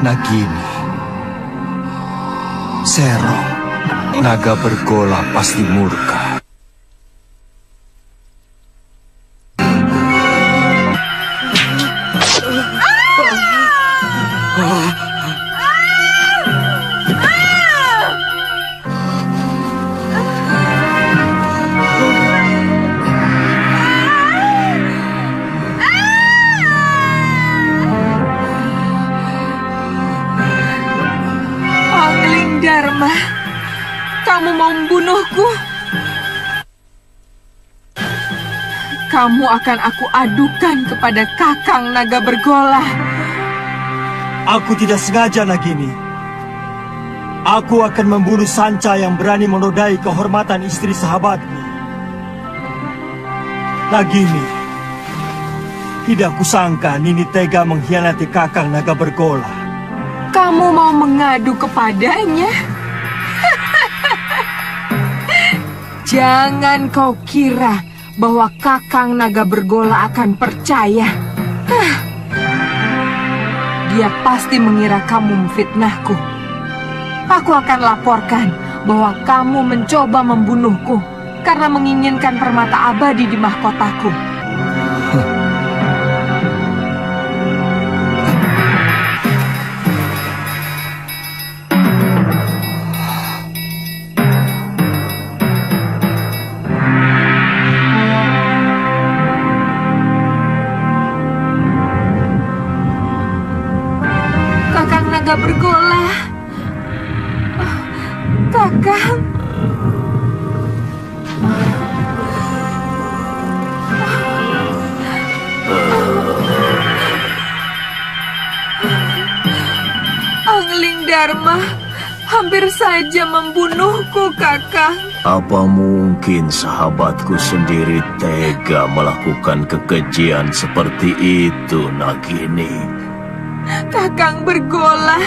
Nagini, Serong, naga bergola pasti murka. Dharma, kamu mau membunuhku? Kamu akan aku adukan kepada Kakang Naga Bergola. Aku tidak sengaja, Nagini. Aku akan membunuh Sanca yang berani menodai kehormatan istri sahabatku. Nagini, tidak kusangka Nini tega mengkhianati Kakang Naga Bergola. Kamu mau mengadu kepadanya? Jangan kau kira bahwa Kakang Naga Bergola akan percaya. Dia pasti mengira kamu memfitnahku. Aku akan laporkan bahwa kamu mencoba membunuhku karena menginginkan permata abadi di mahkotaku. Naga Bergola, Kakang. Angling Dharma hampir saja membunuhku, Kakang. Apa mungkin sahabatku sendiri tega melakukan kekejian seperti itu, Nagini? Kakang Bergola,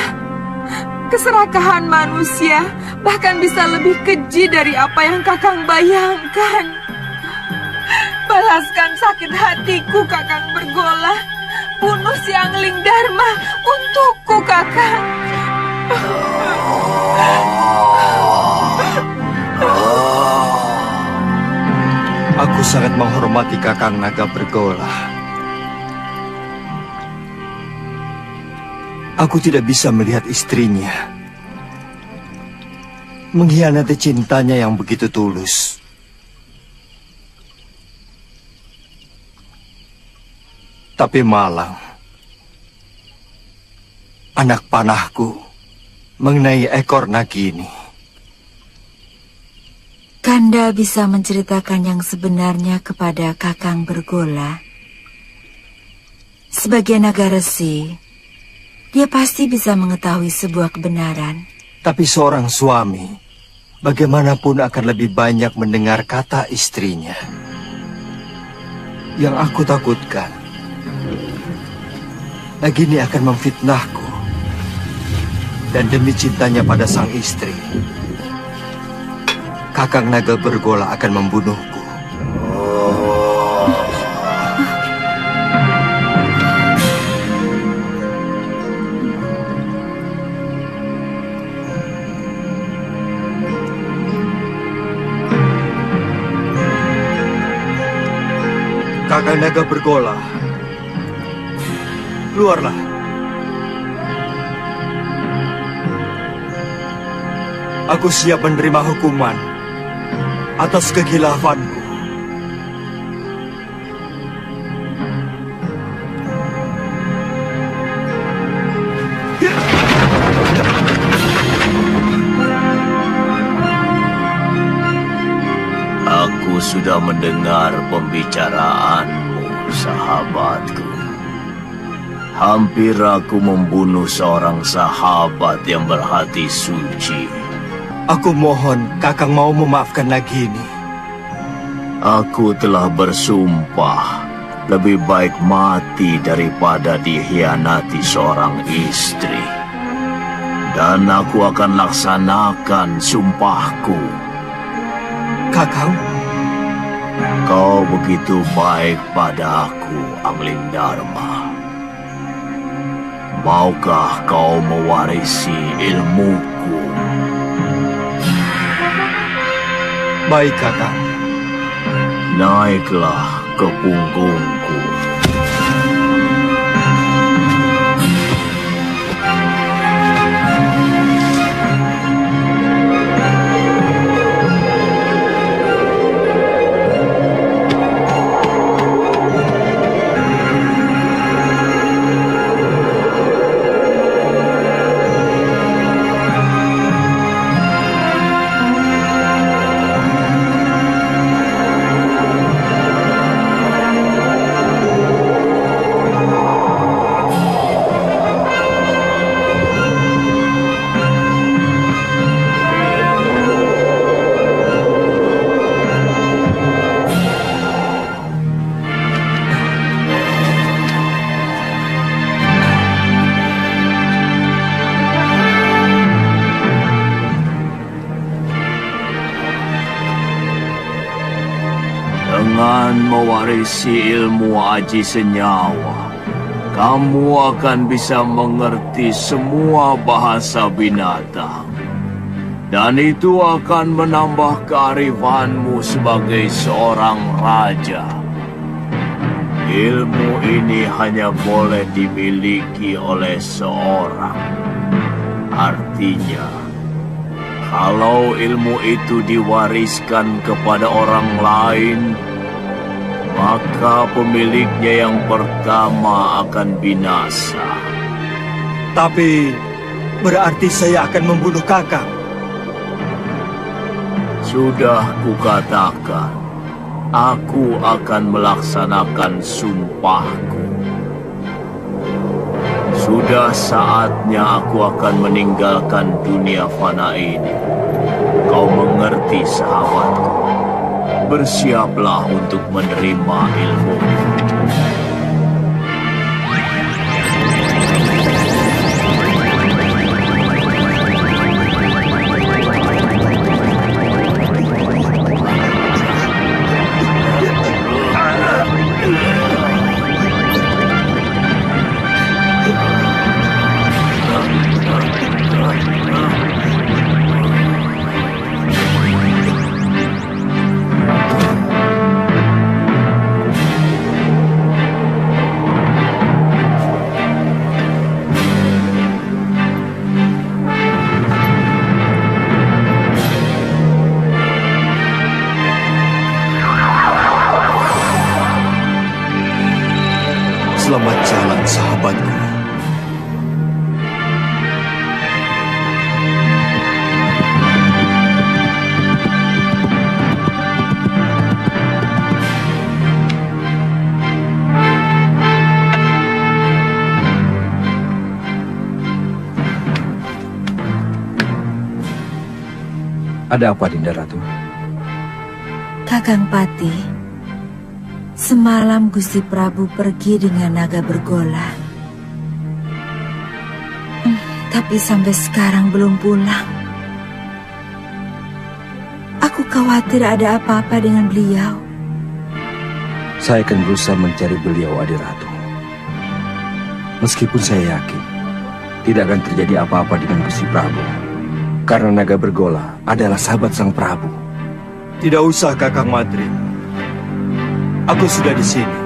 keserakahan manusia bahkan bisa lebih keji dari apa yang Kakang bayangkan. Balaskan sakit hatiku, Kakang Bergola. Bunuh si Angling Dharma untukku, Kakang. Aku sangat menghormati Kakang Naga Bergola. Aku tidak bisa melihat istrinya mengkhianati cintanya yang begitu tulus. Tapi Malang, anak panahku, mengenai ekor Nagini. Kanda bisa menceritakan yang sebenarnya kepada Kakang Bergola. Sebagai naga resi, dia pasti bisa mengetahui sebuah kebenaran. Tapi seorang suami, bagaimanapun akan lebih banyak mendengar kata istrinya. Yang aku takutkan, Nagini akan memfitnahku. Dan demi cintanya pada sang istri, Kakang Naga Bergola akan membunuhku. Kakang Naga Bergola, keluarlah. Aku siap menerima hukuman atas kegilafanku. Aku sudah mendengar pembicaraanmu, sahabatku. Hampir aku membunuh seorang sahabat yang berhati suci. Aku mohon Kakang mau memaafkan Nagini. Aku telah bersumpah lebih baik mati daripada dikhianati seorang istri. Dan aku akan laksanakan sumpahku. Kakang, Kau begitu baik padaku, Anglingdarma. Maukah kau mewarisi ilmuku? baik Kakang. Naiklah ke punggungku. Dengan mewarisi ilmu aji senyawa, kamu akan bisa mengerti semua bahasa binatang. Dan itu akan menambah kearifanmu sebagai seorang raja. Ilmu ini hanya boleh dimiliki oleh seorang. Artinya, kalau ilmu itu diwariskan kepada orang lain, maka pemiliknya yang pertama akan binasa. Tapi berarti saya akan membunuh Kakang. Sudah kukatakan, aku akan melaksanakan sumpahku. Sudah saatnya aku akan meninggalkan dunia fana ini. Kau mengerti, sahabatku? Bersiaplah untuk menerima ilmu. Selamat jalan, sahabatku. Ada apa, Dinda Ratu? Kakang Pati, semalam Gusti Prabu pergi dengan naga bergola. Tapi sampai sekarang belum pulang. Aku khawatir ada apa-apa dengan beliau. Saya akan berusaha mencari beliau, Adi Ratu. Meskipun saya yakin tidak akan terjadi apa-apa dengan Gusti Prabu, karena naga bergola adalah sahabat Sang Prabu. Tidak usah, Kakang Madrim. Aku sudah di sini.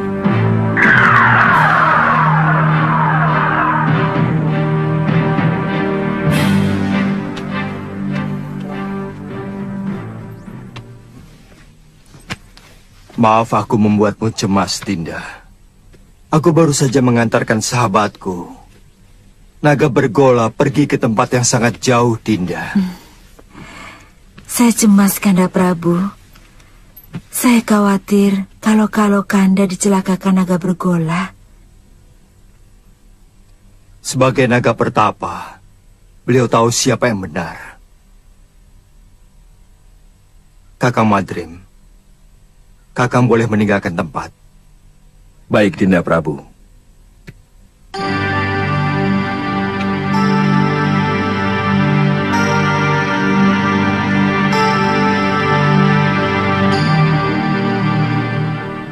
Maaf aku membuatmu cemas, Dinda. Aku baru saja mengantarkan sahabatku, naga bergola, pergi ke tempat yang sangat jauh, Dinda. Saya cemas, Kanda Prabu. Saya khawatir kalau Kanda dicelakakan naga bergola. Sebagai naga pertapa, beliau tahu siapa yang benar. Kakang Madrim, Kakang boleh meninggalkan tempat. Baik, Dinda Prabu.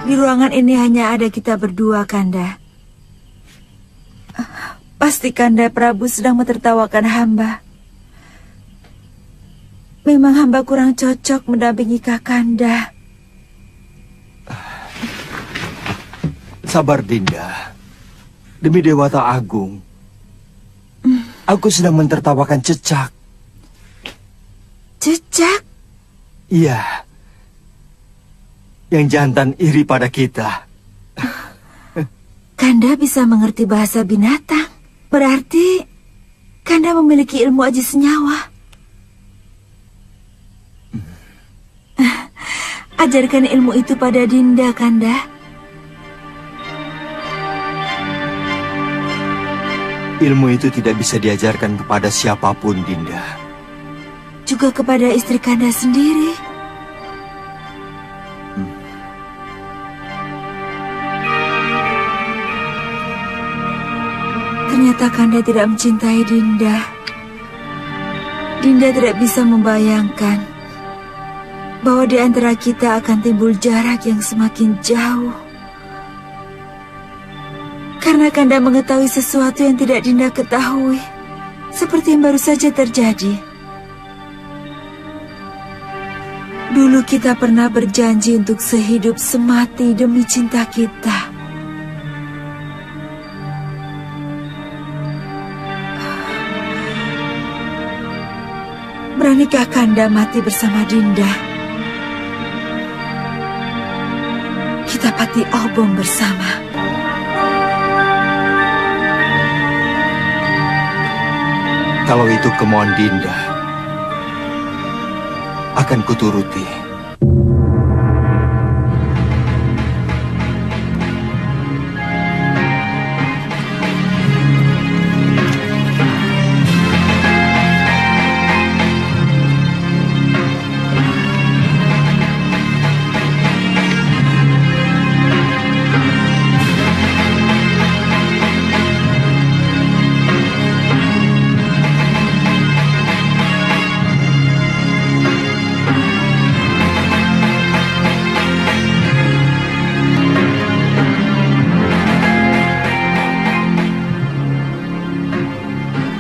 Di ruangan ini hanya ada kita berdua, Kanda. Pasti Kanda Prabu sedang mentertawakan hamba. Memang hamba kurang cocok mendampingi Kakanda. Sabar, Dinda. Demi Dewata Agung, aku sedang mentertawakan Cecak. Cecak? Iya. Yang jantan iri pada kita. Kanda bisa mengerti bahasa binatang. Berarti Kanda memiliki ilmu aji senyawa. Ajarkan ilmu itu pada Dinda, Kanda. Ilmu itu tidak bisa diajarkan kepada siapapun, Dinda. Juga kepada istri Kanda sendiri. Ternyata Kanda tidak mencintai Dinda. Dinda tidak bisa membayangkan bahwa di antara kita akan timbul jarak yang semakin jauh. Karena Kanda mengetahui sesuatu yang tidak Dinda ketahui, seperti yang baru saja terjadi. Dulu kita pernah berjanji untuk sehidup semati demi cinta kita. Beranikah Kanda mati bersama Dinda? Kita pati obong bersama. Kalau itu kemauan Dinda, akan kuturuti.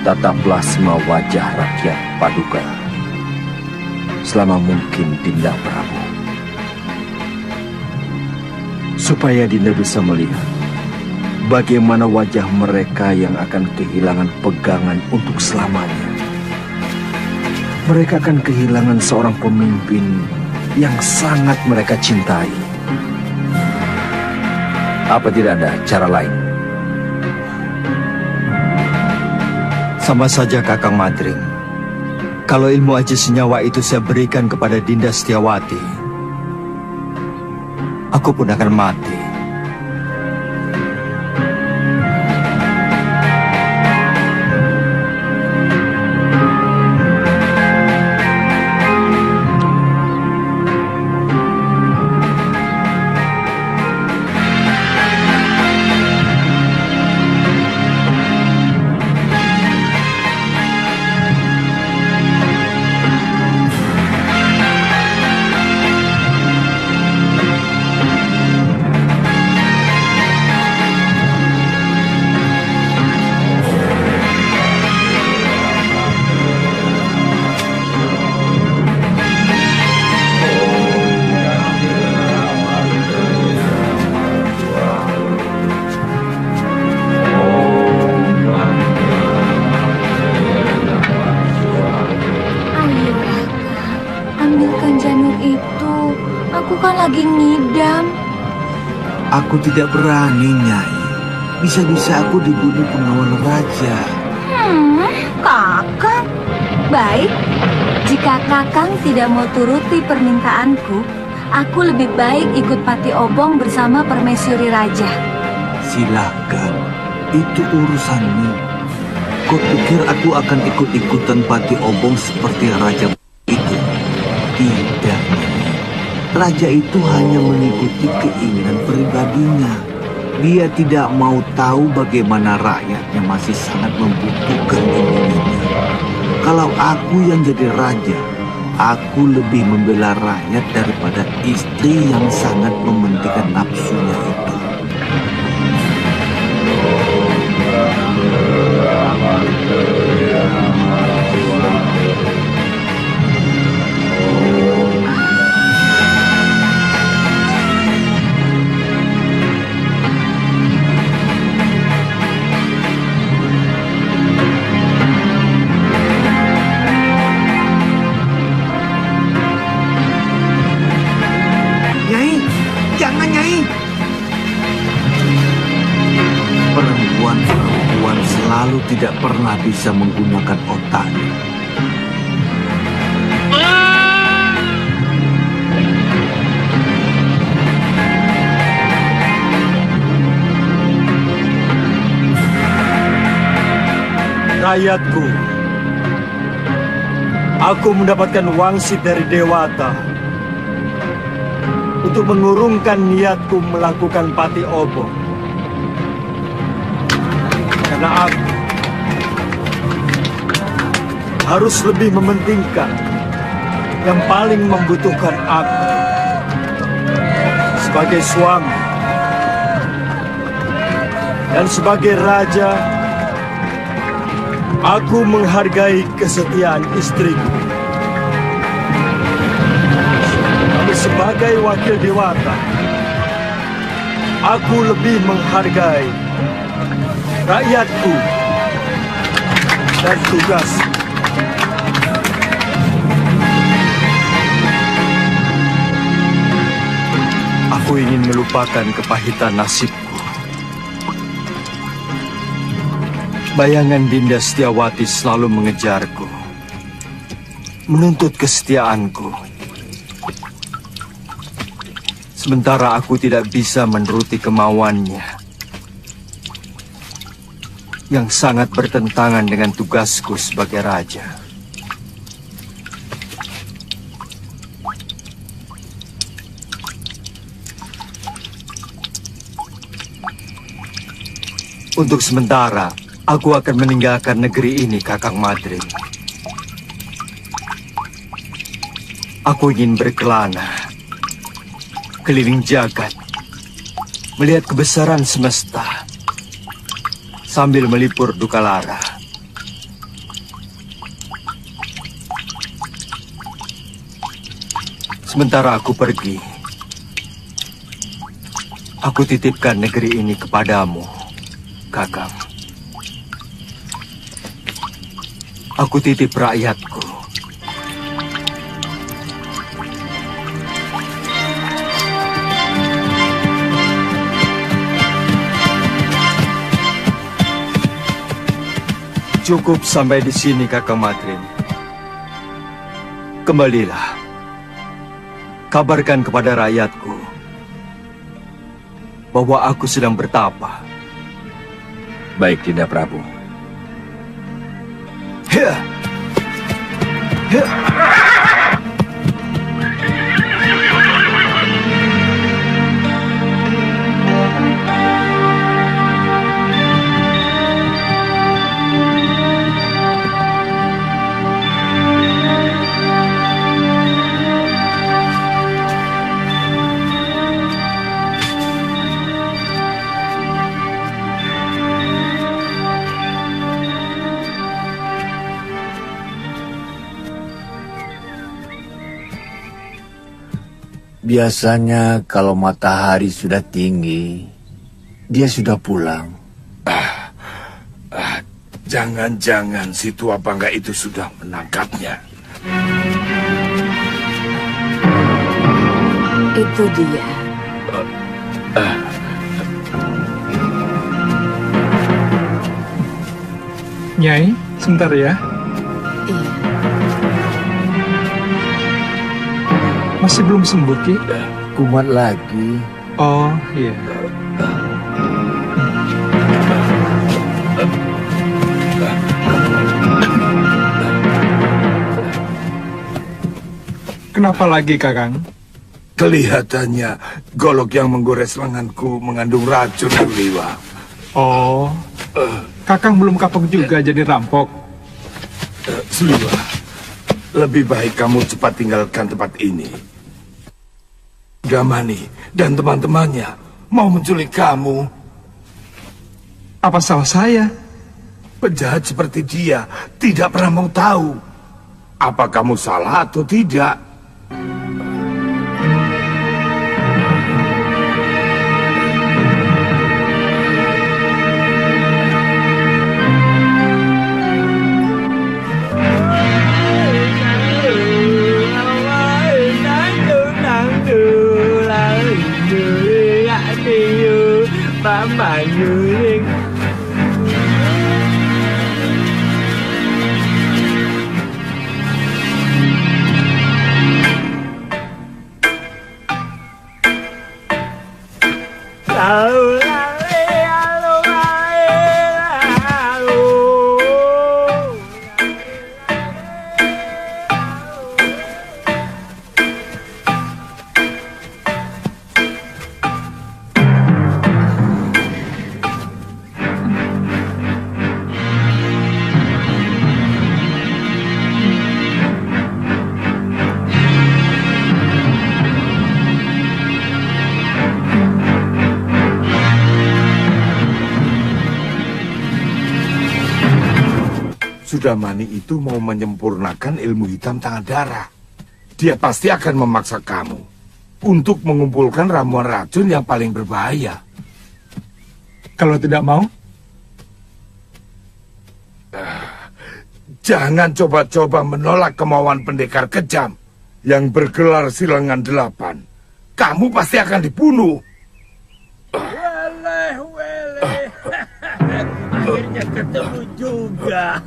Tataplah semua wajah rakyat Paduka selama mungkin, Dinda Prabu, supaya Dinda bisa melihat bagaimana wajah mereka yang akan kehilangan pegangan untuk selamanya. Mereka akan kehilangan seorang pemimpin yang sangat mereka cintai. Apa tidak ada cara lain? Sama saja, Kakang Madrim. Kalau ilmu aji senyawa itu saya berikan kepada Dinda Setiawati, aku pun akan mati. lagi ngidam. Aku tidak berani, Nyai. Bisa-bisa aku dibunuh pengawal raja. Kakang. Baik, jika Kakang tidak mau turuti permintaanku, Aku lebih baik ikut Pati Obong bersama permaisuri raja. Silakan, itu urusanmu. Kau pikir aku akan ikut-ikutan Pati Obong seperti raja itu? Tidak, Nyai. Raja itu hanya mengikuti keinginan pribadinya. Dia tidak mau tahu bagaimana rakyatnya masih sangat membutuhkan bimbingannya. Kalau aku yang jadi raja, aku lebih membela rakyat daripada istri yang sangat mementingkan nafsunya itu. Nyai, jangan Nyai. Perempuan-perempuan selalu tidak pernah bisa menggunakan otaknya. Rakyatku, aku mendapatkan wangsit dari Dewata untuk mengurungkan niatku melakukan Pati Obong. Karena aku harus lebih mementingkan yang paling membutuhkan aku sebagai suami dan sebagai raja. Aku menghargai kesetiaan istriku. Tapi sebagai wakil Dewata, aku lebih menghargai rakyatku dan tugas. Aku ingin melupakan kepahitan nasibku. Bayangan Dinda Setiawati selalu mengejarku, menuntut kesetiaanku. Sementara aku tidak bisa menuruti kemauannya, yang sangat bertentangan dengan tugasku sebagai raja. Untuk sementara, aku akan meninggalkan negeri ini, Kakang Madrim. Aku ingin berkelana, keliling jagat, melihat kebesaran semesta, sambil melipur duka lara. Sementara aku pergi, aku titipkan negeri ini kepadamu, Kakang. Aku titip rakyatku. Cukup sampai di sini, Kakang Madrim. Kembalilah. Kabarkan kepada rakyatku bahwa aku sedang bertapa. Baik, Dinda Prabu. Biasanya kalau matahari sudah tinggi, dia sudah pulang. Jangan-jangan si tua bangga itu sudah menangkapnya. Itu dia. Nyai, sebentar ya. Iya. Masih belum sembuh, Ki? Kumat lagi. Oh, iya. Kenapa lagi, Kakang? Kelihatannya golok yang menggores lenganku mengandung racun, Liwa. Oh, Kakang belum kapok juga jadi rampok. Suliwa, lebih baik kamu cepat tinggalkan tempat ini. Gamani dan teman-temannya mau menculik kamu. Apa salah saya? Penjahat seperti dia tidak pernah mau tahu apa kamu salah atau tidak. Sudamani itu mau menyempurnakan ilmu hitam tangan darah. Dia pasti akan memaksa kamu untuk mengumpulkan ramuan racun yang paling berbahaya. Kalau tidak mau? Jangan coba-coba menolak kemauan pendekar kejam yang bergelar Silangan 8. Kamu pasti akan dibunuh. Akhirnya ketemu juga.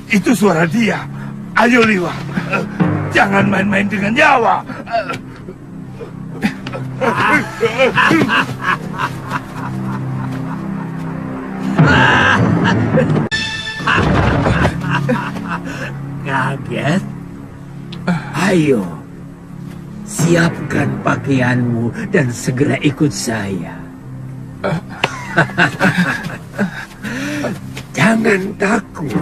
Itu suara dia. Ayo Liwa, jangan main-main dengan nyawa. Kaget? Ayo, siapkan pakaianmu dan segera ikut saya. Jangan takut.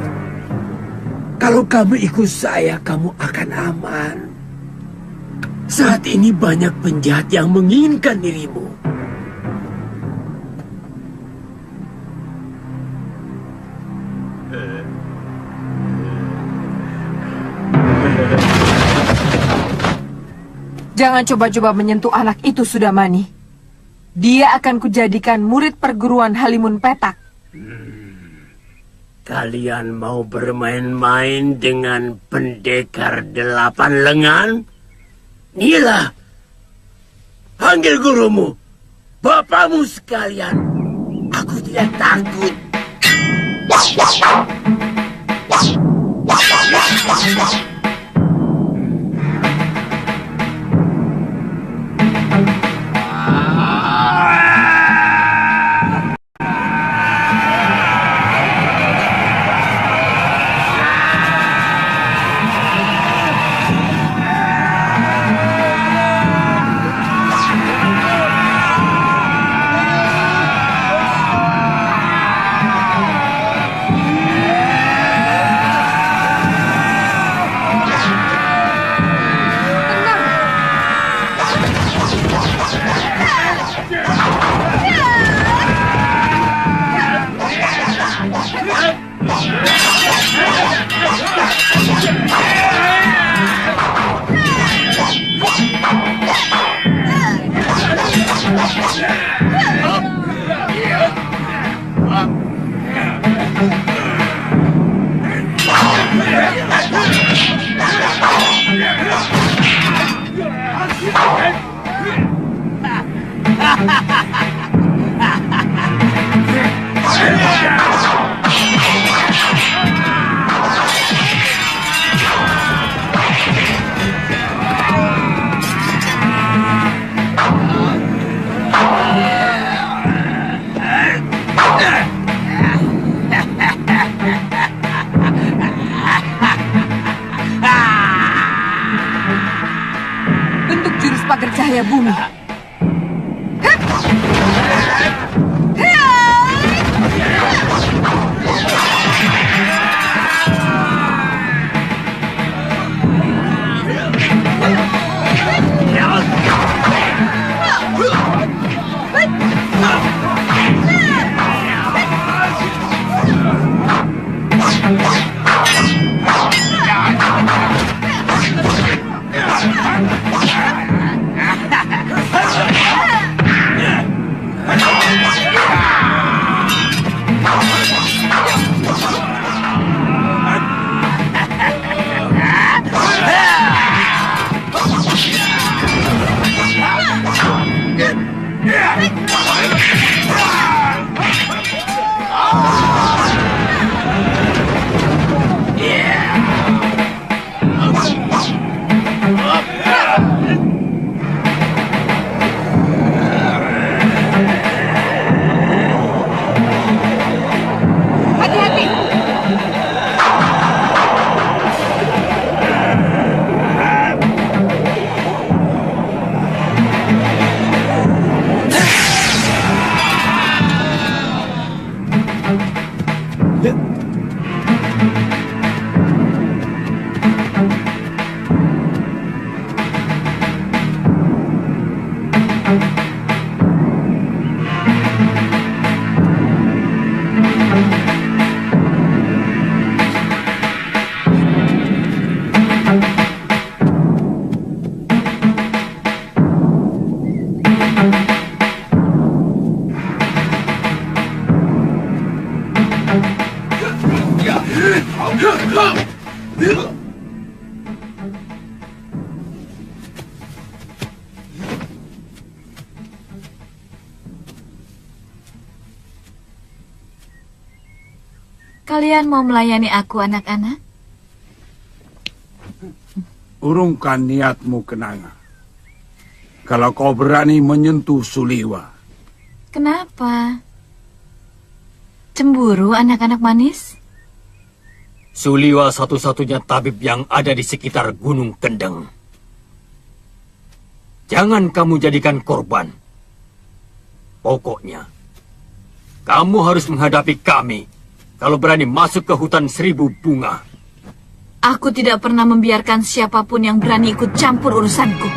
Kalau kamu ikut saya, kamu akan aman. Saat ini banyak penjahat yang menginginkan dirimu. Jangan coba-coba menyentuh anak itu, Sudamani. Dia akan kujadikan murid perguruan Halimun Petak. Kalian mau bermain-main dengan pendekar 8 lengan? Inilah, panggil gurumu, bapakmu sekalian. Aku tidak takut. pada bumi. Kalian mau melayani aku, anak-anak? Urungkan niatmu, Kenanga. Kalau kau berani menyentuh Suliwa. Kenapa? Cemburu, anak-anak manis? Suliwa satu-satunya tabib yang ada di sekitar Gunung Kendeng. Jangan kamu jadikan korban. Pokoknya, kamu harus menghadapi kami kalau berani masuk ke hutan 1000 bunga. Aku tidak pernah membiarkan siapapun yang berani ikut campur urusanku.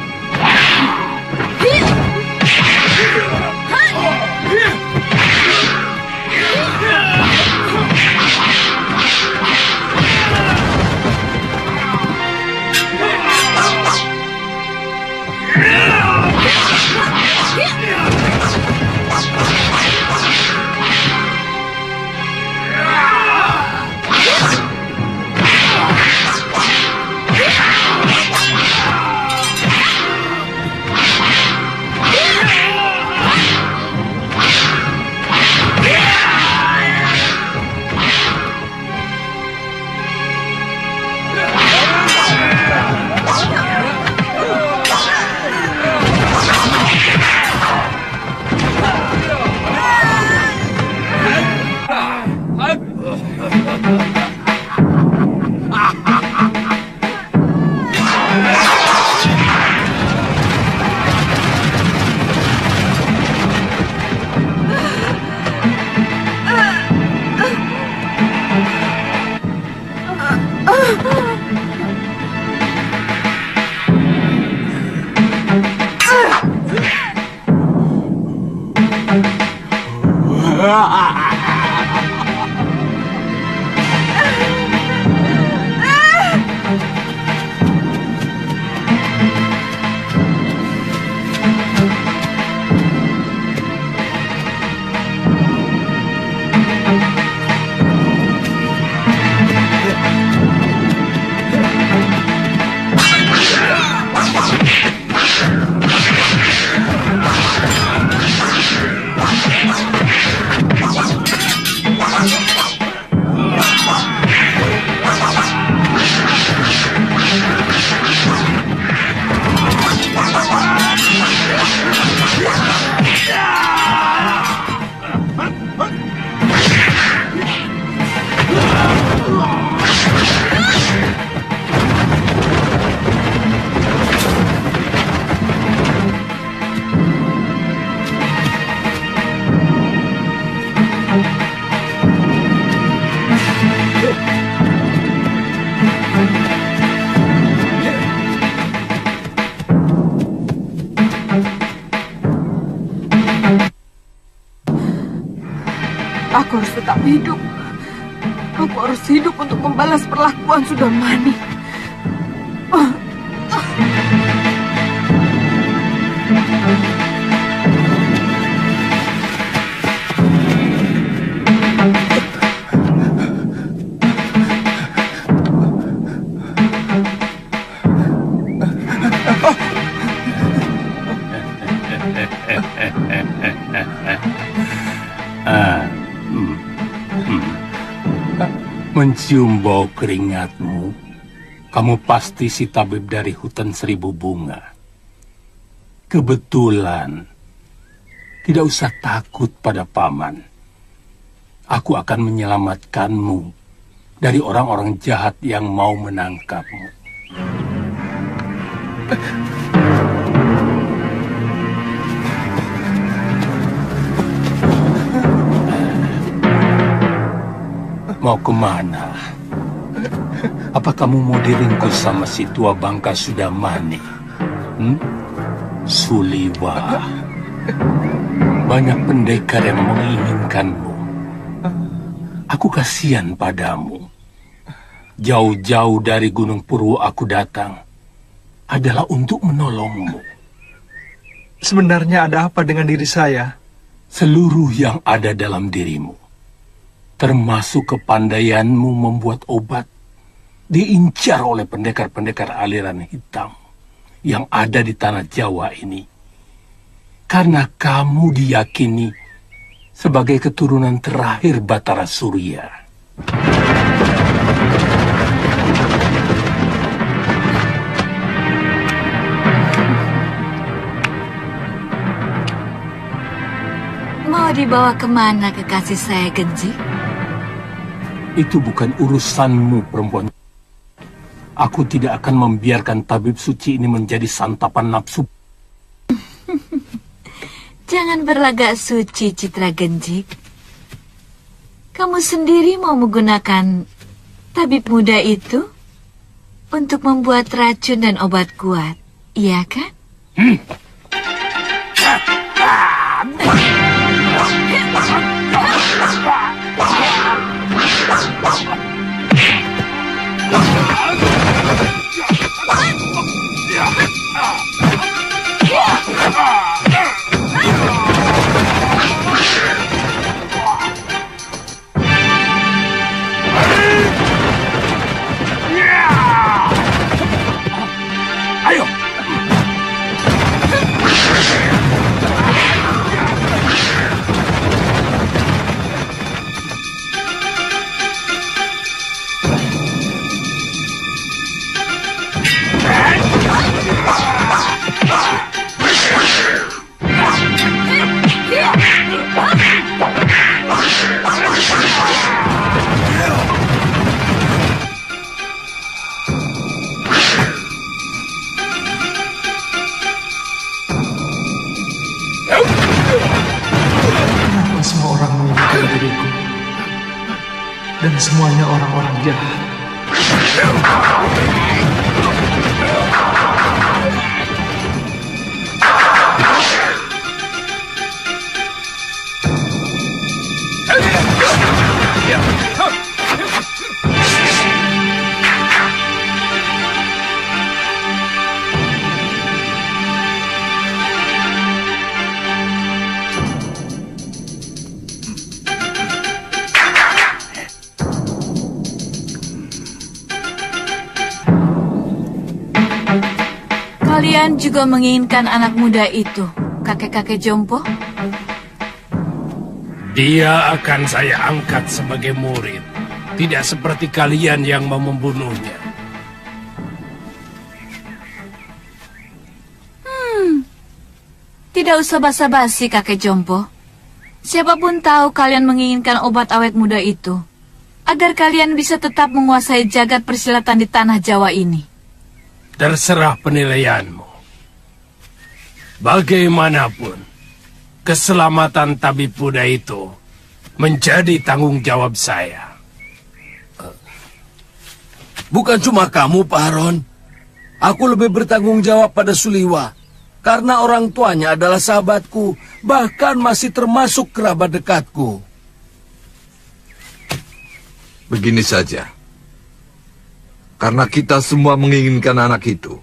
tetap hidup. Aku harus hidup untuk membalas perlakuan Sudamani. Mencium bau keringatmu, kamu pasti si tabib dari hutan 1000 bunga. Kebetulan, tidak usah takut pada paman. Aku akan menyelamatkanmu dari orang-orang jahat yang mau menangkapmu. Mau kemana? Apa kamu mau diringkus sama si tua bangka Sudamani? Suliwa. Banyak pendekar yang menginginkanmu. Aku kasihan padamu. Jauh-jauh dari Gunung Purwo aku datang adalah untuk menolongmu. Sebenarnya ada apa dengan diri saya? Seluruh yang ada dalam dirimu, termasuk kepandaianmu membuat obat, diincar oleh pendekar-pendekar aliran hitam yang ada di tanah Jawa ini. Karena kamu diyakini sebagai keturunan terakhir Batara Surya. Mau dibawa kemana kekasih saya, Genji? Itu bukan urusanmu, perempuan. Aku tidak akan membiarkan tabib suci ini menjadi santapan nafsu. Jangan berlagak suci, Citra Genji. Kamu sendiri mau menggunakan tabib muda itu untuk membuat racun dan obat kuat, iya kan? Ayo! Kenapa semua orang menginginkan diriku? Dan semuanya orang-orang jahat. Kalian juga menginginkan anak muda itu, kakek-kakek jompo? Dia akan saya angkat sebagai murid. Tidak seperti kalian yang mau membunuhnya. Tidak usah basa-basi, kakek jompo. Siapapun tahu kalian menginginkan obat awet muda itu, agar kalian bisa tetap menguasai jagat persilatan di tanah Jawa ini. Terserah penilaianmu. Bagaimanapun, keselamatan tabib muda itu menjadi tanggung jawab saya. Bukan cuma kamu, Pak Haron. Aku lebih bertanggung jawab pada Suliwa. Karena orang tuanya adalah sahabatku, bahkan masih termasuk kerabat dekatku. Begini saja. Karena kita semua menginginkan anak itu,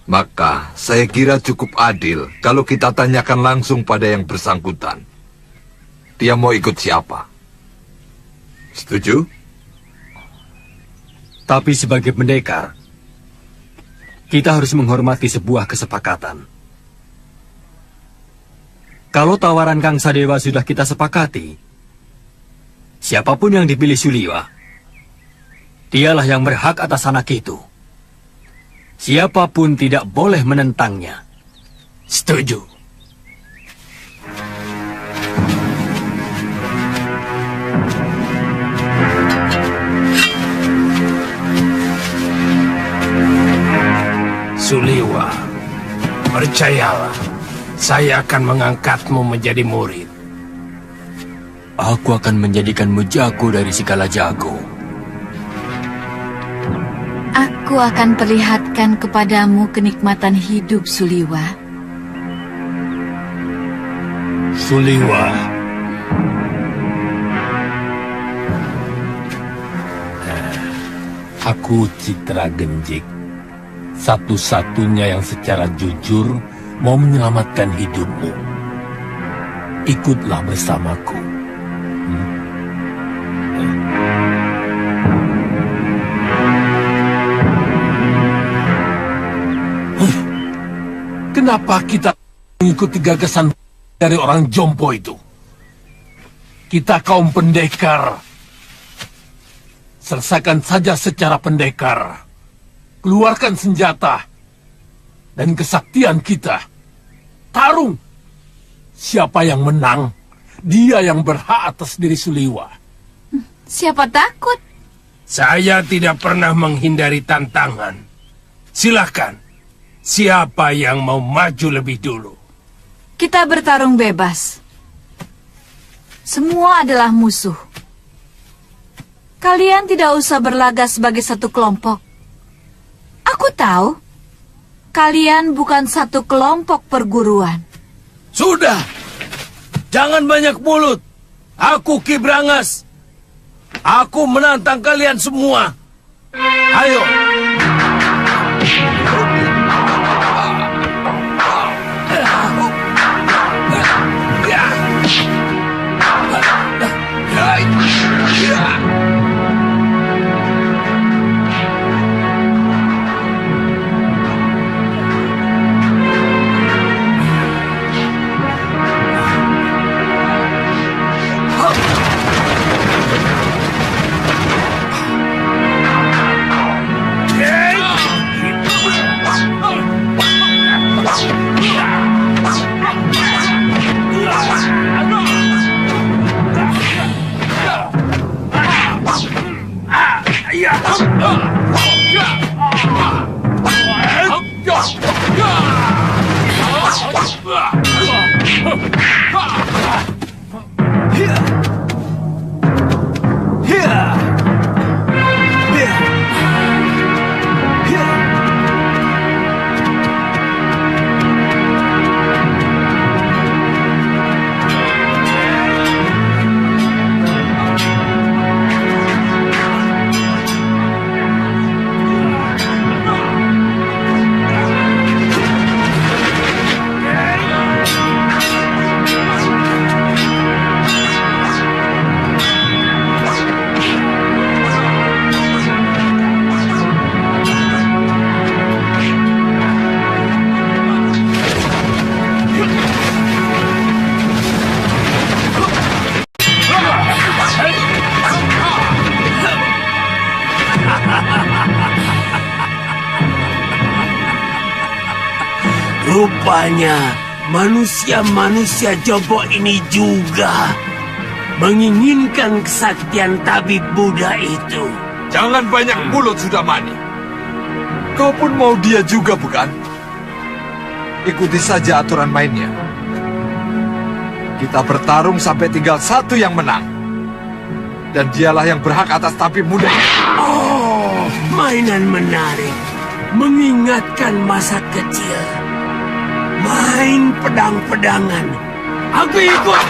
maka saya kira cukup adil kalau kita tanyakan langsung pada yang bersangkutan. Dia mau ikut siapa? Setuju? Tapi sebagai pendekar, kita harus menghormati sebuah kesepakatan. Kalau tawaran Kang Sadewa sudah kita sepakati, siapapun yang dipilih Suliwa, dialah yang berhak atas anak itu. Siapapun tidak boleh menentangnya. Setuju. Suliwa, percayalah, saya akan mengangkatmu menjadi murid. Aku akan menjadikanmu jago dari segala jago. Aku akan perlihatkan kepadamu kenikmatan hidup, Suliwa. Suliwa. Aku Citra Genjik, satu-satunya yang secara jujur mau menyelamatkan hidupmu. Ikutlah bersamaku. Kenapa kita mengikuti gagasan dari orang jompo itu? Kita kaum pendekar. Selesaikan saja secara pendekar. Keluarkan senjata dan kesaktian kita. Tarung. Siapa yang menang, dia yang berhak atas diri Suliwa. Siapa takut? Saya tidak pernah menghindari tantangan. Silahkan. Siapa yang mau maju lebih dulu? Kita bertarung bebas. Semua adalah musuh. Kalian tidak usah berlaga sebagai satu kelompok. Aku tahu, kalian bukan satu kelompok perguruan. Sudah, jangan banyak mulut. Aku Ki Brangas. Aku menantang kalian semua. Ayo. Rupanya manusia-manusia jompo ini juga menginginkan kesaktian tabib Buddha itu. Jangan banyak mulut, Sudamani. Kau pun mau dia juga, bukan? Ikuti saja aturan mainnya. Kita bertarung sampai tinggal satu yang menang. Dan dialah yang berhak atas tabib muda. Oh, mainan menarik. Mengingatkan masa kecil. Main pedang-pedangan. Aku ikut.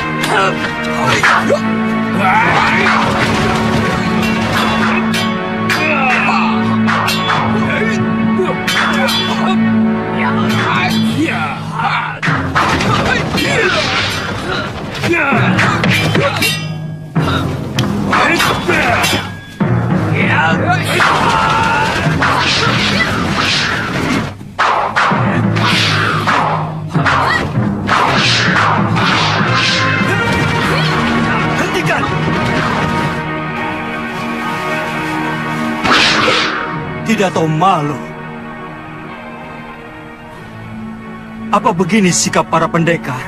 Tidak tahu malu. Apa begini sikap para pendekar?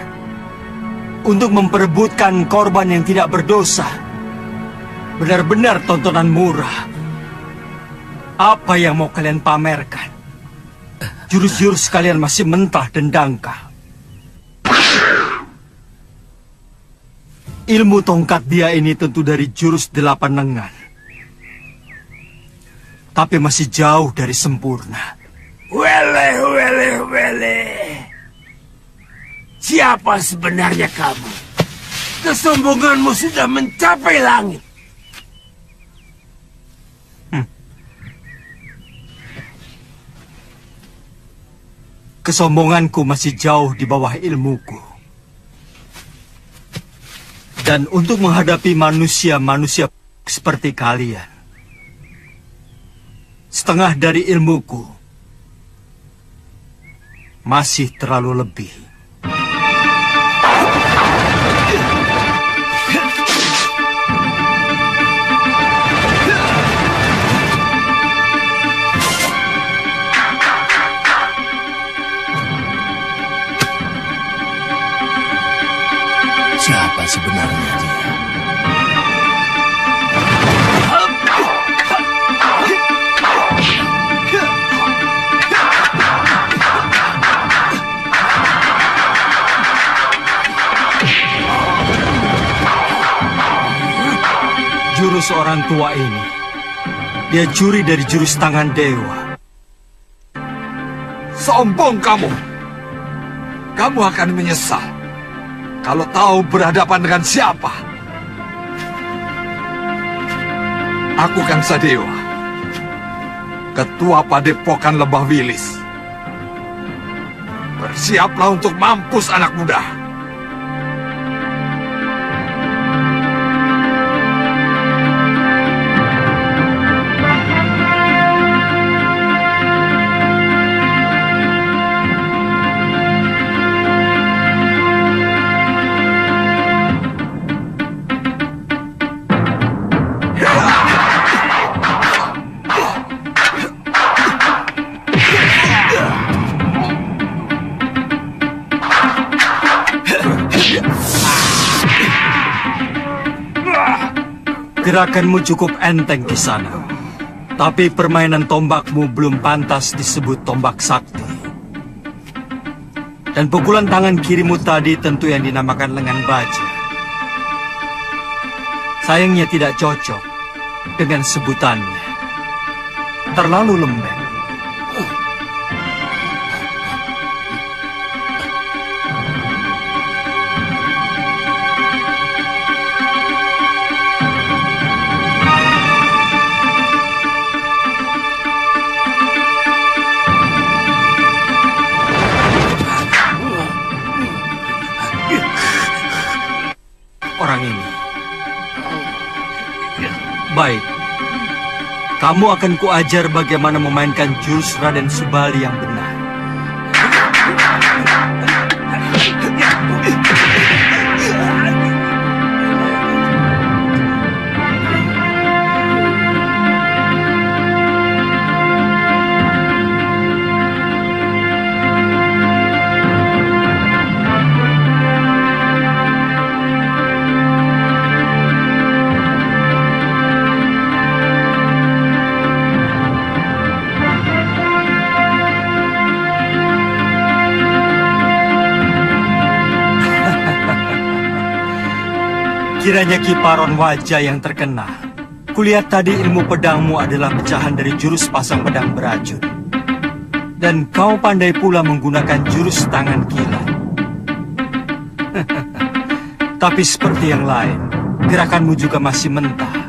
Untuk memperebutkan korban yang tidak berdosa. Benar-benar tontonan murah. Apa yang mau kalian pamerkan? Jurus-jurus kalian masih mentah dan dangkal. Ilmu tongkat dia ini tentu dari jurus 8 lengan. Tapi masih jauh dari sempurna. Wele. Siapa sebenarnya kamu? Kesombonganmu sudah mencapai langit. Kesombonganku masih jauh di bawah ilmuku. Dan untuk menghadapi manusia-manusia seperti kalian, setengah dari ilmuku masih terlalu lebih. Siapa sebenarnya dia? Jurus orang tua ini, dia curi dari jurus tangan dewa. Sombong kamu. Kamu akan menyesal kalau tahu berhadapan dengan siapa. Aku Kangsa Dewa, Ketua Padepokan Lembah Wilis. Bersiaplah untuk mampus anak muda. Gerakanmu cukup enteng di sana. Tapi permainan tombakmu belum pantas disebut tombak sakti. Dan pukulan tangan kirimu tadi tentu yang dinamakan lengan baja. Sayangnya tidak cocok dengan sebutannya. Terlalu lembek. Orang ini. Baik. Kamu akan kuajar bagaimana memainkan jurus Raden Subali yang benar. Kiranya kiparon wajah yang terkenal. Kulihat tadi ilmu pedangmu adalah pecahan dari jurus pasang pedang beracun. Dan kau pandai pula menggunakan jurus tangan kilat. Tapi seperti yang lain, gerakanmu juga masih mentah.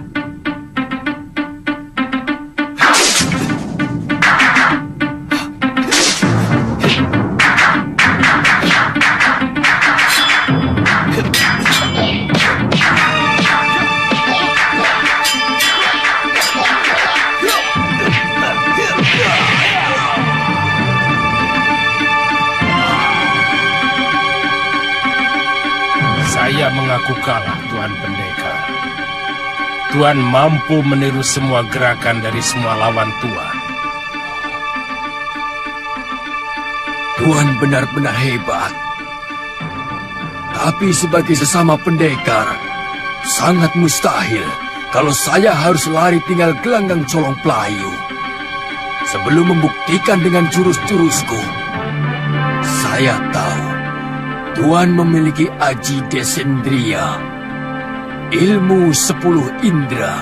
Saya mengaku kalah, Tuan Pendekar. Tuan mampu meniru semua gerakan dari semua lawan Tuan. Tuan benar-benar hebat. Tapi sebagai sesama pendekar, sangat mustahil kalau saya harus lari tinggal gelanggang colong pelayu. Sebelum membuktikan dengan jurus-jurusku, saya tahu Tuan memiliki Aji Desendria, ilmu 10 indera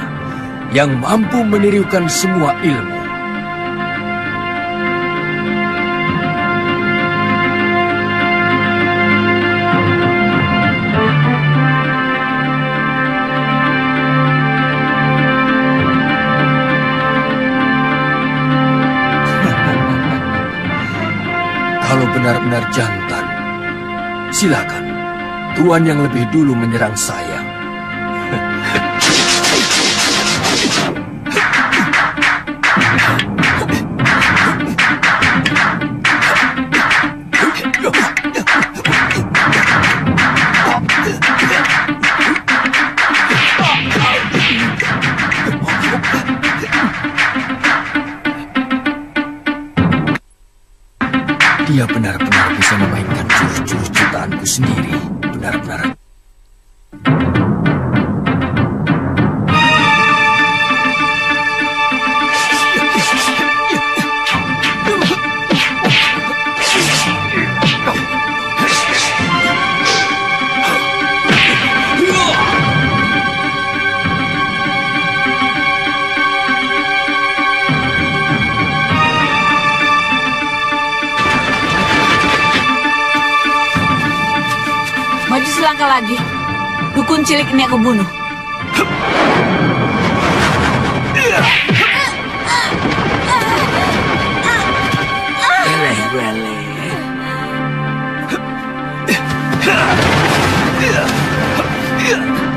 yang mampu menirukan semua ilmu. Kalau benar-benar jantan, silakan. Tuan yang lebih dulu menyerang saya. Dia benar-benar bisa memainkan jurus-jurus ciptaanku sendiri. Benar-benar. Maju selangkah lagi. Dukun cilik ini aku bunuh. Weleh-weleh.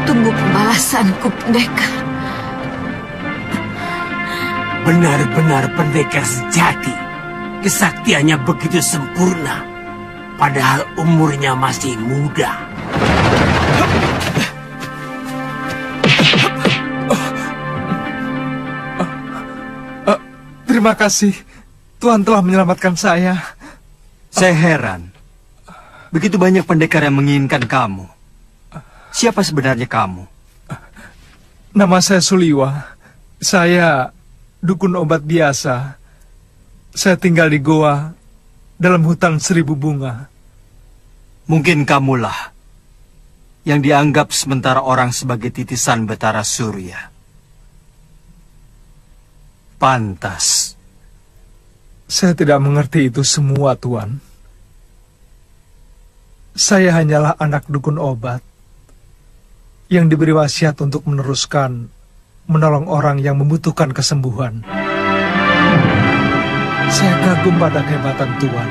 Tunggu pembalasanku, pendekar. Benar-benar pendekar sejati. Kesaktiannya begitu sempurna. Padahal umurnya masih muda. Terima kasih. Tuhan telah menyelamatkan saya. Saya heran. Begitu banyak pendekar yang menginginkan kamu. Siapa sebenarnya kamu? Nama saya Suliwa. Saya dukun obat biasa. Saya tinggal di goa dalam hutan 1000 bunga. Mungkin kamulah yang dianggap sementara orang sebagai titisan Betara Surya. Pantas. Saya tidak mengerti itu semua, Tuan. Saya hanyalah anak dukun obat yang diberi wasiat untuk menolong orang yang membutuhkan kesembuhan. Saya kagum pada kehebatan Tuan.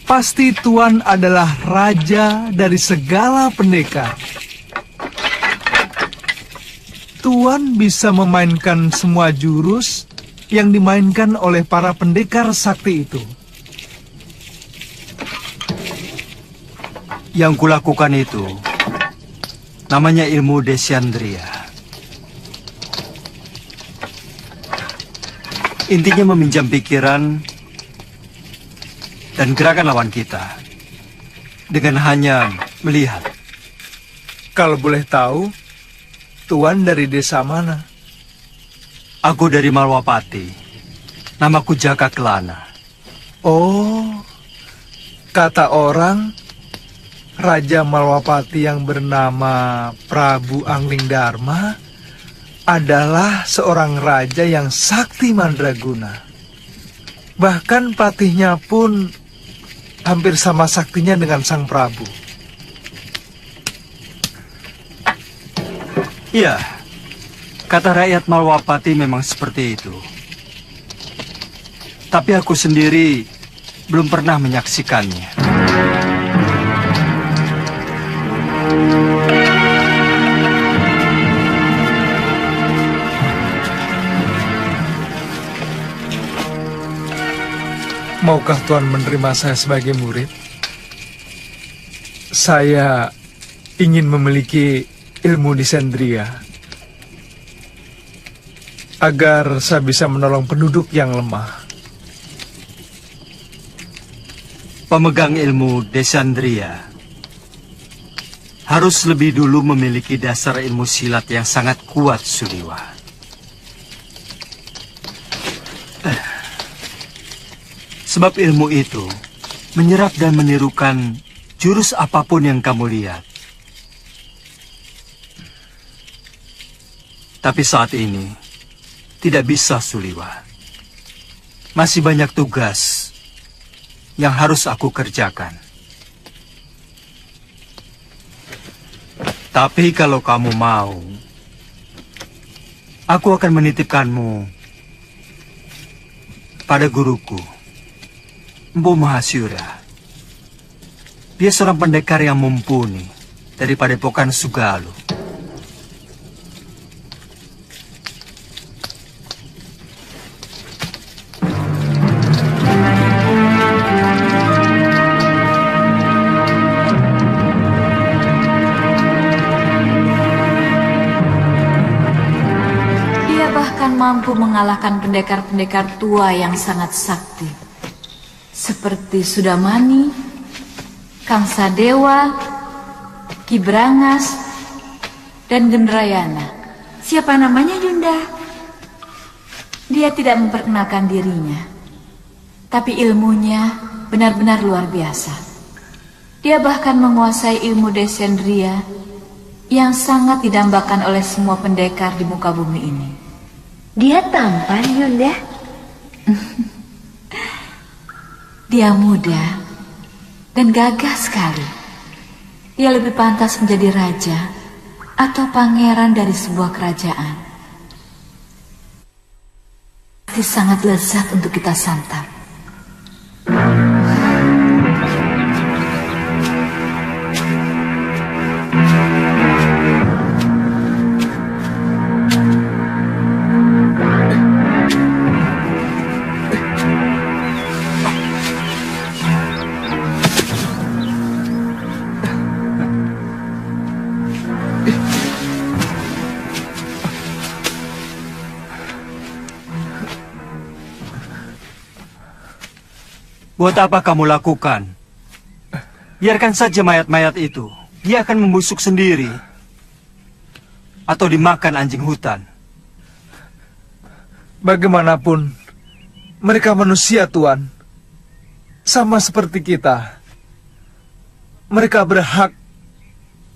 Pasti Tuan adalah raja dari segala pendekar. Tuan bisa memainkan semua jurus yang dimainkan oleh para pendekar sakti itu. Yang kulakukan itu namanya ilmu Desandria. Intinya meminjam pikiran dan gerakan lawan kita dengan hanya melihat. Kalau boleh tahu, Tuan dari desa mana? Aku dari Malwapati. Namaku Jaka Kelana. Oh, kata orang, Raja Malwapati yang bernama Prabu Angling Dharma adalah seorang raja yang sakti mandraguna. Bahkan patihnya pun hampir sama saktinya dengan sang Prabu. Iya, kata rakyat Malwapati memang seperti itu. Tapi aku sendiri belum pernah menyaksikannya. Maukah Tuan menerima saya sebagai murid? Saya ingin memiliki ilmu Desandria agar saya bisa menolong penduduk yang lemah. pemegang ilmu Desandria harus lebih dulu memiliki dasar ilmu silat yang sangat kuat, Suliwa. Sebab ilmu itu menyerap dan menirukan jurus apapun yang kamu lihat. Tapi saat ini tidak bisa, Suliwa. Masih banyak tugas yang harus aku kerjakan. Tapi kalau kamu mau, aku akan menitipkanmu pada guruku, Mpu Mahasyura. Dia seorang pendekar yang mumpuni dari Padepokan Sugalu. Mampu mengalahkan pendekar-pendekar tua yang sangat sakti, seperti Sudamani, Kang Sadewa, Ki Brangas, dan Gendrayana. Siapa namanya, Yunda? Dia tidak memperkenalkan dirinya, tapi ilmunya benar-benar luar biasa. Dia bahkan menguasai ilmu Desandria yang sangat didambakan oleh semua pendekar di muka bumi ini. Dia tampan, Yunda. Dia muda dan gagah sekali. Dia lebih pantas menjadi raja atau pangeran dari sebuah kerajaan. Pasti sangat lezat untuk kita santap. Buat apa kamu lakukan? Biarkan saja mayat-mayat itu. Dia akan membusuk sendiri. Atau dimakan anjing hutan. Bagaimanapun, mereka manusia, Tuan. Sama seperti kita. Mereka berhak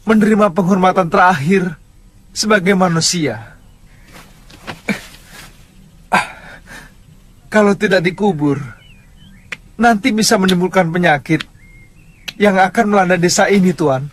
menerima penghormatan terakhir sebagai manusia. Kalau tidak dikubur, nanti bisa menimbulkan penyakit yang akan melanda desa ini, Tuan.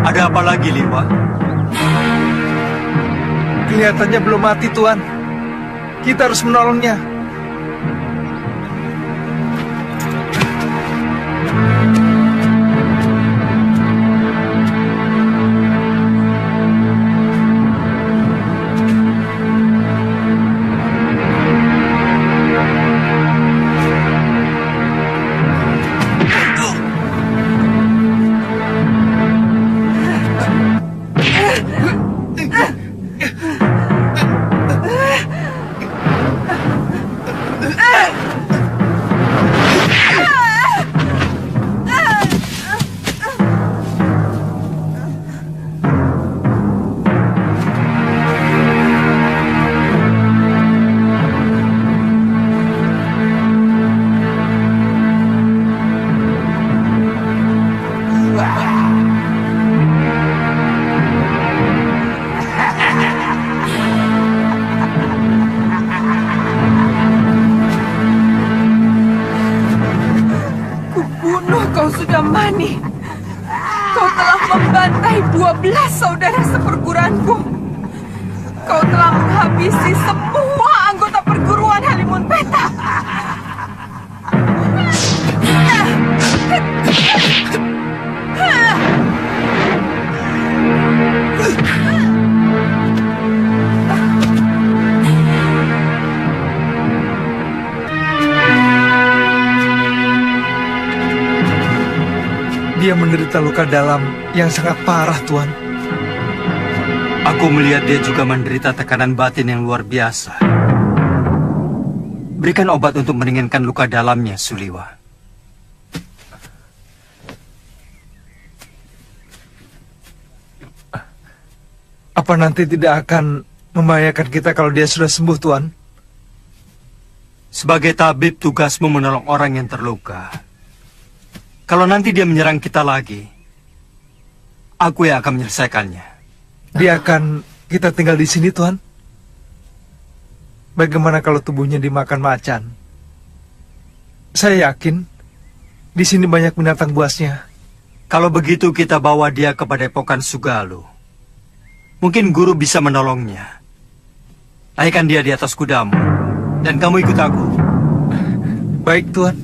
Ada apa lagi, Liwa? Kelihatannya belum mati, Tuan. Kita harus menolongnya. Sudamani, kau telah membantai 12 saudara seperguruanku. Kau telah menghabisi semua anggota perguruan Halimun Petak. Dia menderita luka dalam yang sangat parah, Tuan. Aku melihat dia juga menderita tekanan batin yang luar biasa. Berikan obat untuk meringankan luka dalamnya, Suliwa. Apa nanti tidak akan membahayakan kita kalau dia sudah sembuh, Tuan? Sebagai tabib, tugasmu menolong orang yang terluka. Kalau nanti dia menyerang kita lagi, aku yang akan menyelesaikannya. Dia akan kita tinggal di sini, Tuan? Bagaimana kalau tubuhnya dimakan macan? Saya yakin di sini banyak binatang buasnya. Kalau begitu kita bawa dia ke Padepokan Sugalu. Mungkin guru bisa menolongnya. Naikkan dia di atas kudamu, dan kamu ikut aku. Baik, Tuan.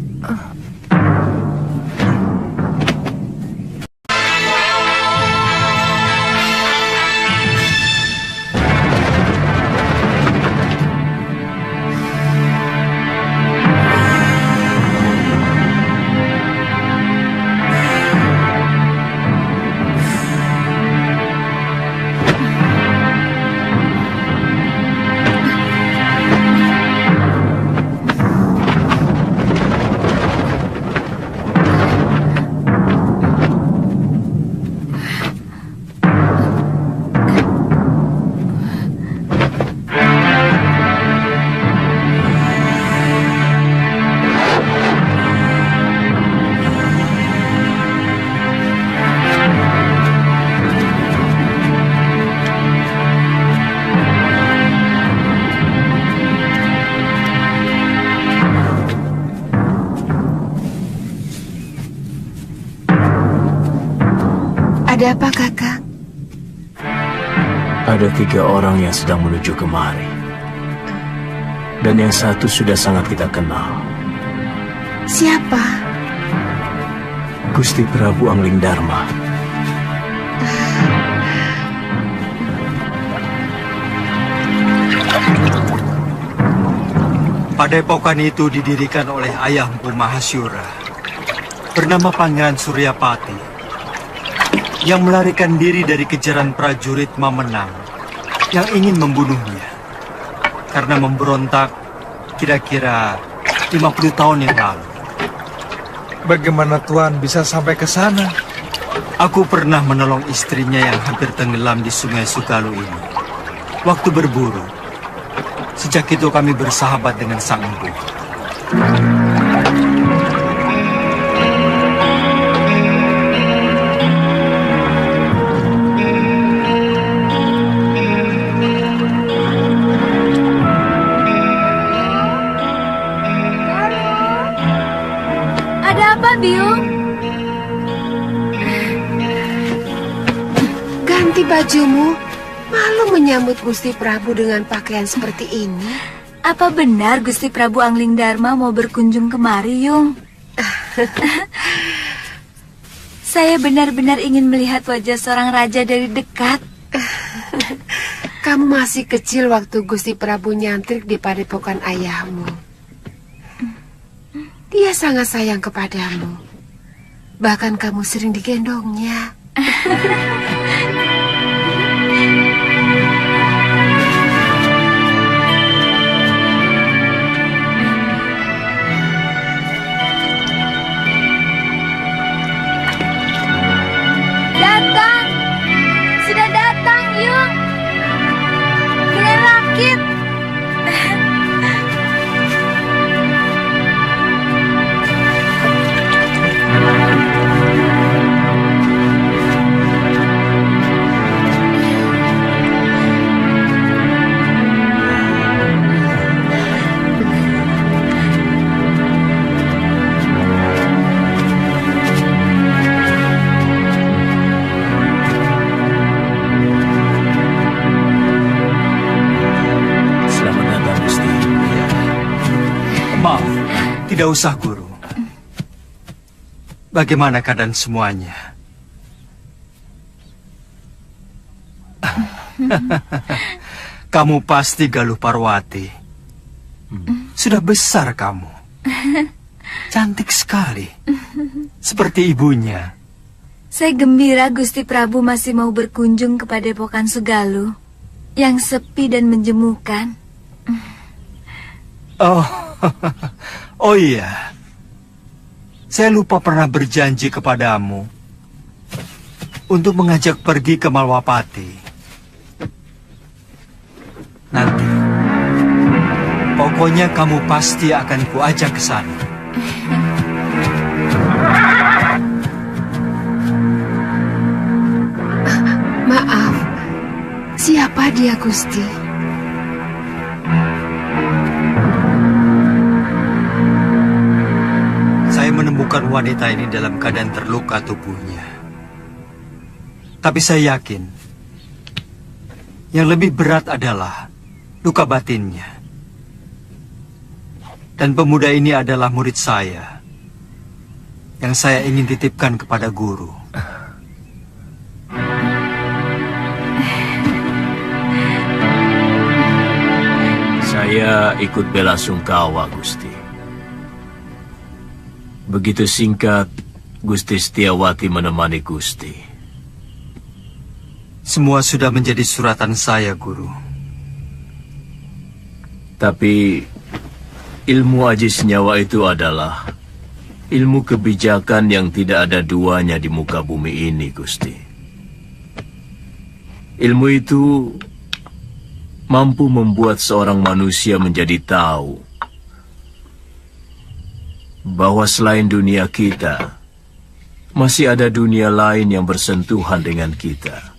Ada apa, Kakak? Ada 3 orang yang sedang menuju kemari. Dan yang satu sudah sangat kita kenal. Siapa? Gusti Prabu Anglingdarma. Padepokan itu didirikan oleh ayah Mpu Mahasyura, bernama Pangeran Suryapati, yang melarikan diri dari kejaran prajurit Mamenang yang ingin membunuhnya karena memberontak kira-kira 50 tahun yang lalu. Bagaimana Tuan bisa sampai ke sana? Aku pernah menolong istrinya yang hampir tenggelam di Sungai Sugalu ini waktu berburu. Sejak itu kami bersahabat dengan Sang Empu. Biung? Ganti bajumu. Malu menyambut Gusti Prabu dengan pakaian seperti ini. Apa benar Gusti Prabu Anglingdarma mau berkunjung kemari, Yung? Saya benar-benar ingin melihat wajah seorang raja dari dekat. Kamu masih kecil waktu Gusti Prabu nyantrik di padepokan ayahmu. Dia sangat sayang kepadamu. Bahkan kamu sering digendongnya. Datang! Sudah datang, Yung! Kalian rakit! Maaf, tidak usah, Guru. Bagaimana keadaan semuanya? Kamu pasti Galuh Parwati. Sudah besar kamu. Cantik sekali. Seperti ibunya. Saya gembira Gusti Prabu masih mau berkunjung ke Padepokan Sugaluh yang sepi dan menjemukan. Oh iya. Saya lupa pernah berjanji kepadamu untuk mengajak pergi ke Malwapati. Nanti, pokoknya kamu pasti akan kuajak ke sana. Maaf, siapa dia, Gusti? Saya menemukan wanita ini dalam keadaan terluka tubuhnya. Tapi saya yakin, yang lebih berat adalah luka batinnya. Dan pemuda ini adalah murid saya, yang saya ingin titipkan kepada guru. Saya ikut bela sungkawa, Gusti. Begitu singkat, Gusti Setiawati menemani Gusti. Semua sudah menjadi suratan saya, Guru. Tapi ilmu aji senyawa itu adalah ilmu kebijakan yang tidak ada duanya di muka bumi ini, Gusti. Ilmu itu mampu membuat seorang manusia menjadi tahu bahwa selain dunia kita, masih ada dunia lain yang bersentuhan dengan kita.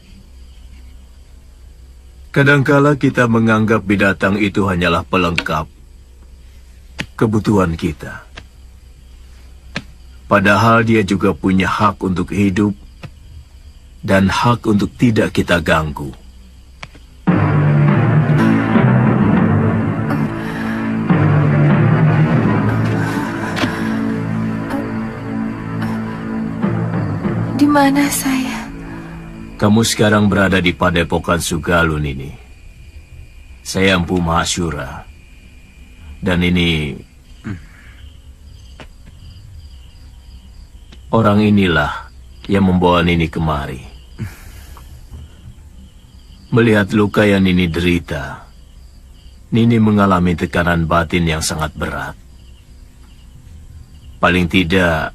Kadangkala kita menganggap binatang itu hanyalah pelengkap kebutuhan kita. Padahal dia juga punya hak untuk hidup dan hak untuk tidak kita ganggu. Di mana saya? Kamu sekarang berada di Padepokan Sugaluh, Nini. Saya Empu Mahasyura. Dan ini orang inilah yang membawa Nini kemari. Melihat luka yang Nini derita, Nini mengalami tekanan batin yang sangat berat. Paling tidak,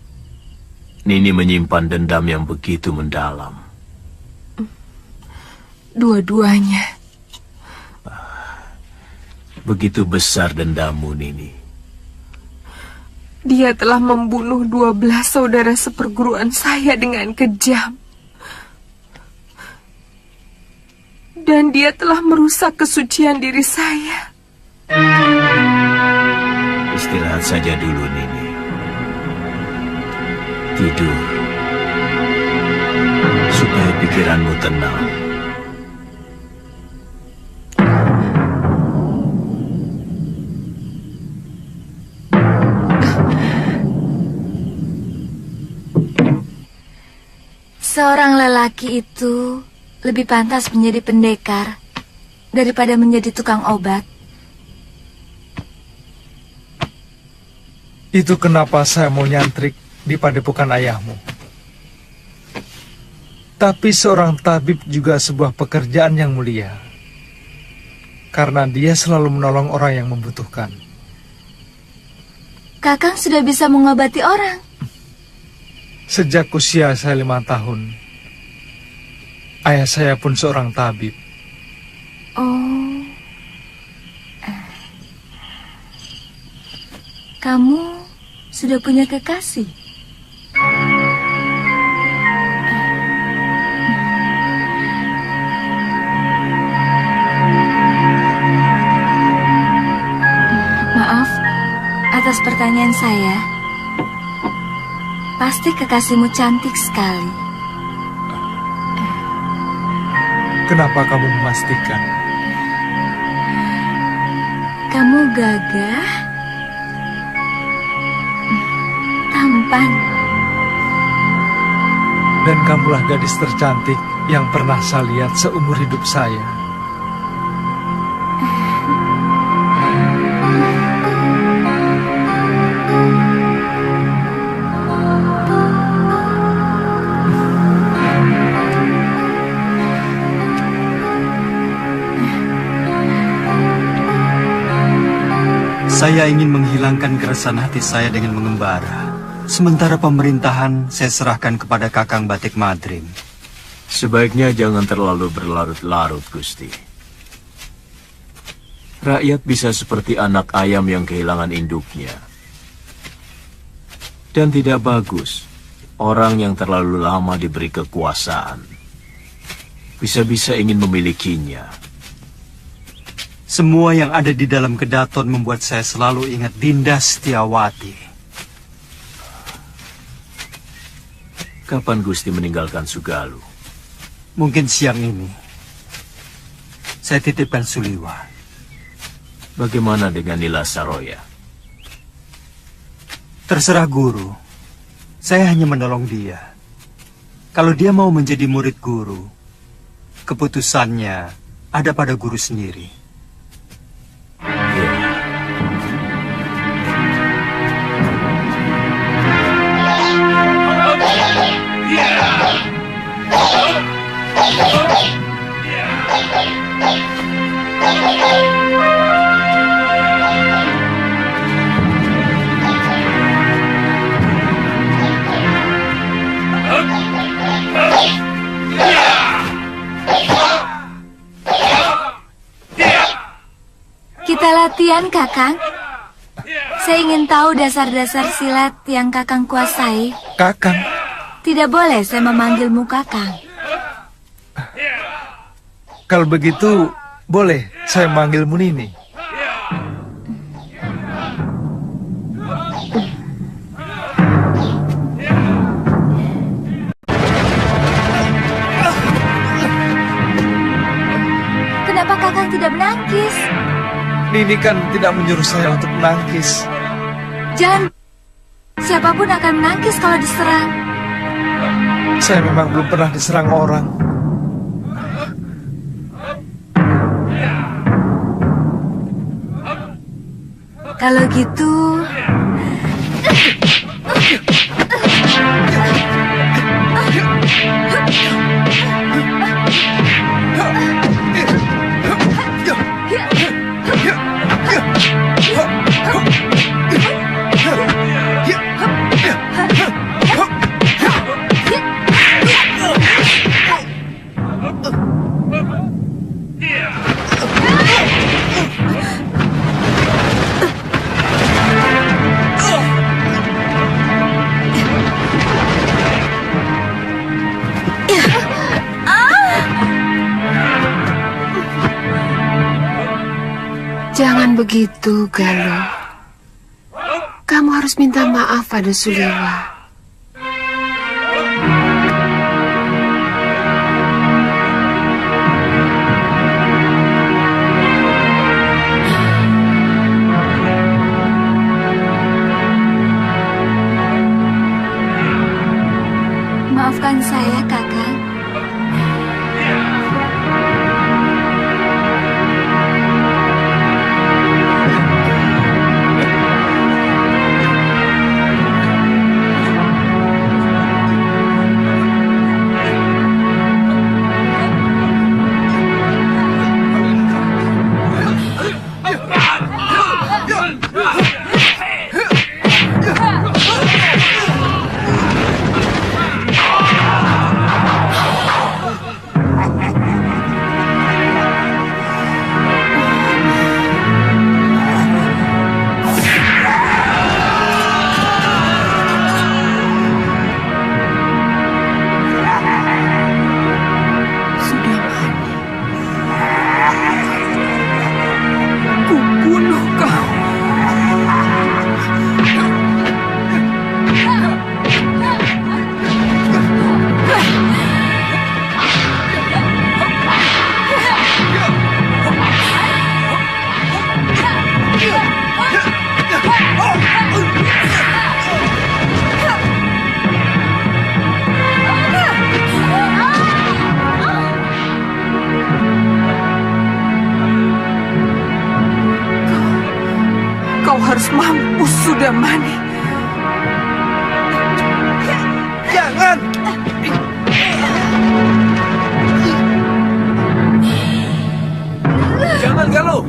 Nini menyimpan dendam yang begitu mendalam. Dua-duanya. Begitu besar dendammu, Nini. Dia telah membunuh 12 saudara seperguruan saya dengan kejam. Dan dia telah merusak kesucian diri saya. Istirahat saja dulu, Nini. Tidur. Supaya pikiranmu tenang. Seorang lelaki itu lebih pantas menjadi pendekar daripada menjadi tukang obat. Itu kenapa saya mau nyantrik di padepokan ayahmu. Tapi seorang tabib juga sebuah pekerjaan yang mulia. Karena dia selalu menolong orang yang membutuhkan. Kakang sudah bisa mengobati orang. Sejak usia saya 5 tahun, ayah saya pun seorang tabib. Oh, kamu sudah punya kekasih? Maaf atas pertanyaan saya. Pasti kekasihmu cantik sekali. Kenapa kamu memastikan? Kamu gagah, tampan, Dan kamulah gadis tercantik yang pernah saya lihat seumur hidup saya. Saya ingin menghilangkan keresahan hati saya dengan mengembara. Sementara pemerintahan saya serahkan kepada Kakang Batik Madrim. Sebaiknya jangan terlalu berlarut-larut, Gusti. Rakyat bisa seperti anak ayam yang kehilangan induknya. Dan tidak bagus orang yang terlalu lama diberi kekuasaan. Bisa-bisa ingin memilikinya. Semua yang ada di dalam kedaton membuat saya selalu ingat Dinda Setiawati. Kapan Gusti meninggalkan Sugalu? Mungkin siang ini. Saya titipkan Suliwa. Bagaimana dengan Nila Saroya? Terserah guru. Saya hanya menolong dia. Kalau dia mau menjadi murid guru, keputusannya ada pada guru sendiri. Kita latihan, Kakang. Saya ingin tahu dasar-dasar silat yang Kakang kuasai. Kakang? Tidak boleh saya memanggilmu Kakang. Kalau begitu, boleh saya manggilmu Nini. Kenapa Kakang tidak menangkis? Nini kan tidak menyuruh saya untuk menangkis. Jangan. Siapapun akan menangkis kalau diserang. Saya memang belum pernah diserang orang. Kalau gitu... Jangan begitu, Galuh. Kamu harus minta maaf pada Suliwa. Maafkan saya, Kakang. Kau harus mampus, Sudamani. Jangan! Jangan, Galuh!